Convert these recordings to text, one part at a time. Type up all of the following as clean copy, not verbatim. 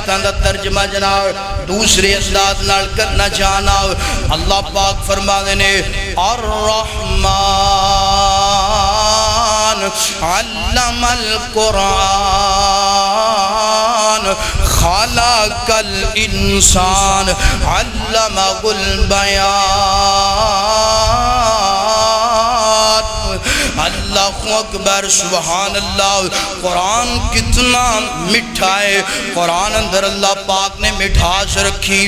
آیتاں دا ترجمہ جناب دوسرے انداز نال کرنا چاہنا اللہ پاک فرماندے نے الرحمن علم القرآن خلق الانسان علمہ البیان اللہ اکبر سبحان اللہ قرآن کتنا مٹھا ہے قرآن اندر اللہ پاک نے مٹھاس رکھی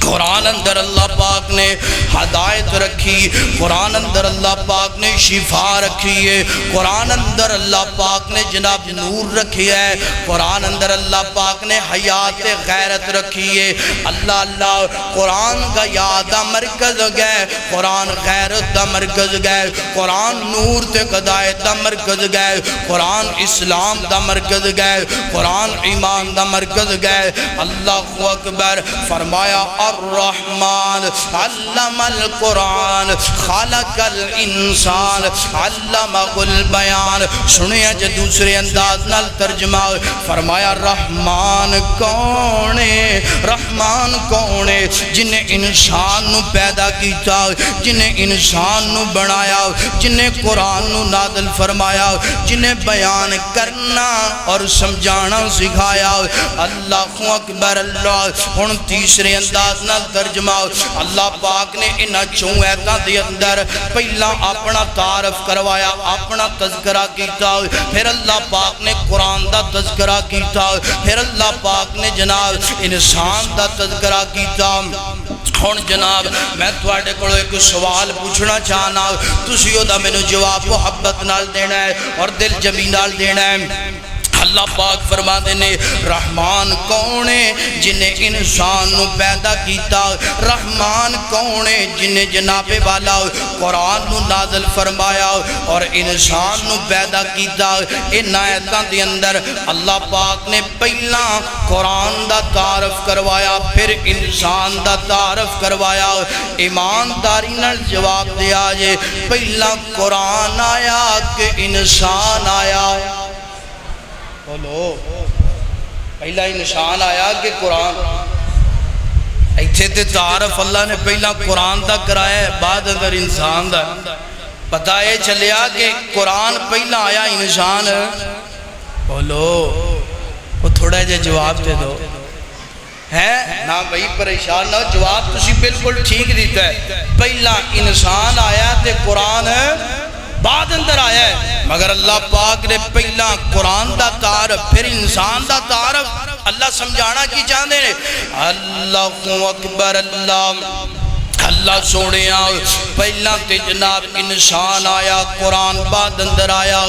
قرآن اندر اللہ پاک نے ہدایت رکھی قرآن اندر اللہ پاک نے شفا رکھی ہے قرآن اندر اللہ پاک نے جناب نور رکھی ہے قرآن اندر اللہ پاک نے حیات غیرت رکھی ہے اللہ اللہ قرآن کا یاد مرکز گئے قرآن غیرت دا مرکز گئے قرآن نور تے ہدایت دا مرکز گئے قرآن اسلام دا مرکز گئے قرآن ایمان دا مرکز گئے اللہ اکبر فرمایا الرحمن علم القرآن خلق الانسان علمہ البیان سنیا جو دوسرے انداز نال ترجمہ فرمایا رحمان کونے رحمان کونے جنہیں انسان نو پیدا کیتا جنہیں انسان نو بنایا جنہیں قرآن نو نازل فرمایا جنہیں بیان کرنا اور سمجھانا سکھایا اللہ اکبر اللہ ہن تیسرے انداز نال ترجمہ اللہ پاک نے انہاں چوں ایتاں دے اندر پہلا اپنا تعارف کروایا اپنا تذکرہ کیتا پھر اللہ پاک نے قرآن دا تذکرہ کیتا پھر اللہ پاک نے جناب انسان دا تذکرہ کیتا ہن جناب میں تواڈے کولوں ایک سوال پوچھنا چاہنا تسی او دا مینوں جواب محبت نال دینا ہے اور دل جمی نال دینا ہے اللہ پاک فرماتے نے رحمان کونے جنہیں انسان نو پیدا کیتا رحمان کونے جنہیں جناب والا قرآن نو نازل فرمایا اور انسان نو پیدا کیتا ان آیتاں دے اندر اللہ پاک نے پہلا قرآن دا تعارف کروایا پھر انسان دا تعارف کروایا ایمانداری نال جواب دیا جے پہلا قرآن آیا کہ انسان آیا بولو پہلا انسان آیا کہ قرآن ایتھے تے تعارف اللہ نے پہلا قرآن دا کرایا ہے بعد اگر انسان دا پتہ یہ چلیا کہ قرآن پہلا آیا انسان بولو وہ تھوڑا جے جواب دے دو ہے نا بھئی پریشان نہ جواب تسی بالکل ٹھیک دیتا ہے پہلا انسان آیا تے قرآن بعد اندر آیا ہے مگر اللہ پاک نے پہلا قرآن دا تعارف پھر انسان دا تعارف اللہ سمجھانا کی چاہتے ہیں اللہ اکبر اللہ سوڑے پہلا تے جناب انسان آیا قرآن بعد اندر آیا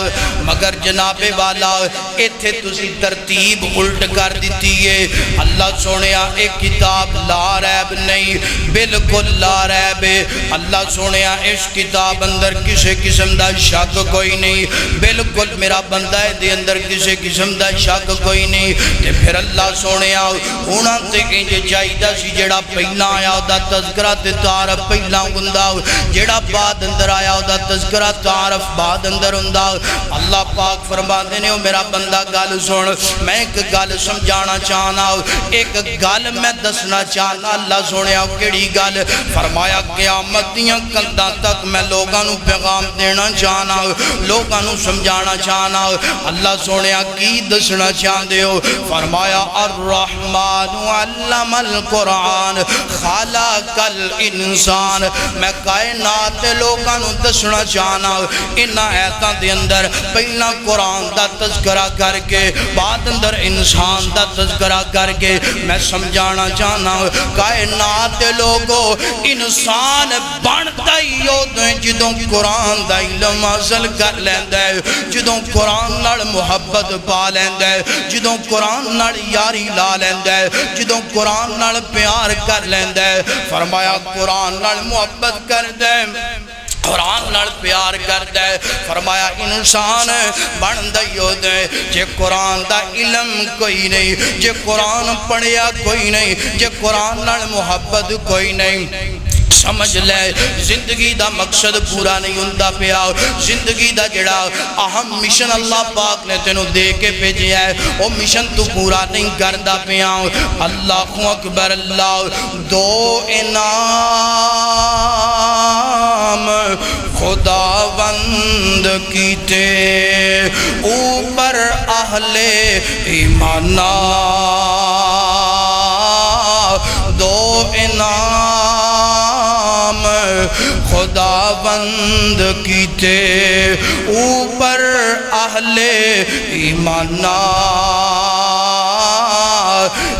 مگر جناب والا ایتھے تسی ترتیب الٹ کر دیتی ہے اللہ سوڑے ایک کتاب لا ریب نہیں بالکل لا ریب اللہ سوڑے اس کتاب اندر کسے قسم دا شک کوئی نہیں بالکل میرا بندہ ہے دے اندر کسے قسم دا شک کوئی نہیں تے پھر اللہ سوڑے ہونا تے انجے چاہیدہ سی جڑا پہلا آیا دا تذکرہ تے تعارف پہلا گندہ جیڑا بعد اندر آیا دا تذکرہ تعارف بعد اندر ہندہ اللہ پاک فرما دینے ہو میرا بندہ گال سن میں ایک گال سمجھانا چاہنا ایک گال میں دسنا چاہنا اللہ سنے ہو کیڑی گال فرمایا قیامت دیاں کندہ تک میں لوگانوں پیغام دینا چاہنا لوگانوں سمجھانا چاہنا اللہ سنے ہو کی دسنا چاہتے ہو فرمایا الرحمن علم القرآن خلق الانسان میں کائنات لوگانوں دسنا چاہنا ان آیتاں دے اندر پہلا قرآن دا تذکرہ کر کے بعد اندر انسان دا تذکرہ کر کے میں سمجھانا چاہنا کائنات لوگوں انسان بنتا ہی ہوتا ہے جدوں قرآن دا علم حاصل کر لیندہ ہے جدوں قرآن نال محبت پا لیندہ ہے جدوں قرآن نال یاری لا لیندہ ہے جدوں قرآن نال پیار کر لیندہ ہے فرمایا قرآن نال محبت کر دے قرآن نال پیار کر دے فرمایا انسان بن دیو دے جے قرآن دا علم کوئی نہیں جے قرآن پڑھیا کوئی نہیں جے قرآن نال محبت کوئی نہیں سمجھ لے زندگی دا مقصد پورا نہیں ہوندہ پیا زندگی دا جڑا اہم مشن اللہ پاک نے تینوں دے کے بھیجیا ہے وہ مشن تو پورا نہیں کردا پیا اللہ اکبر اللہ دو انعام خداوند کیتے اوپر اہل ایمانہ دو انعام خداوند کیتے اوپر اہل ایمانہ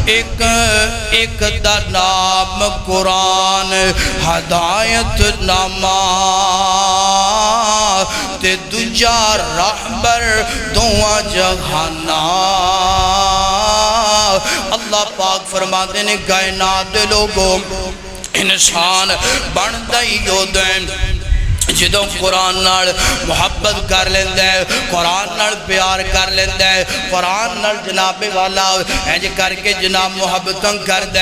ایک دا نام قرآن ہدایت نامہ تے دجا رہبر دعا جہانا اللہ پاک فرماتے نے کائنات دے لوگوں انسان بندہ ہی جو دیں جدوں قرآن نال محبت کر لیندے قرآن نال پیار کر لیندے قرآن نال جناب والا انج کر کے جناب محبتاں کر دے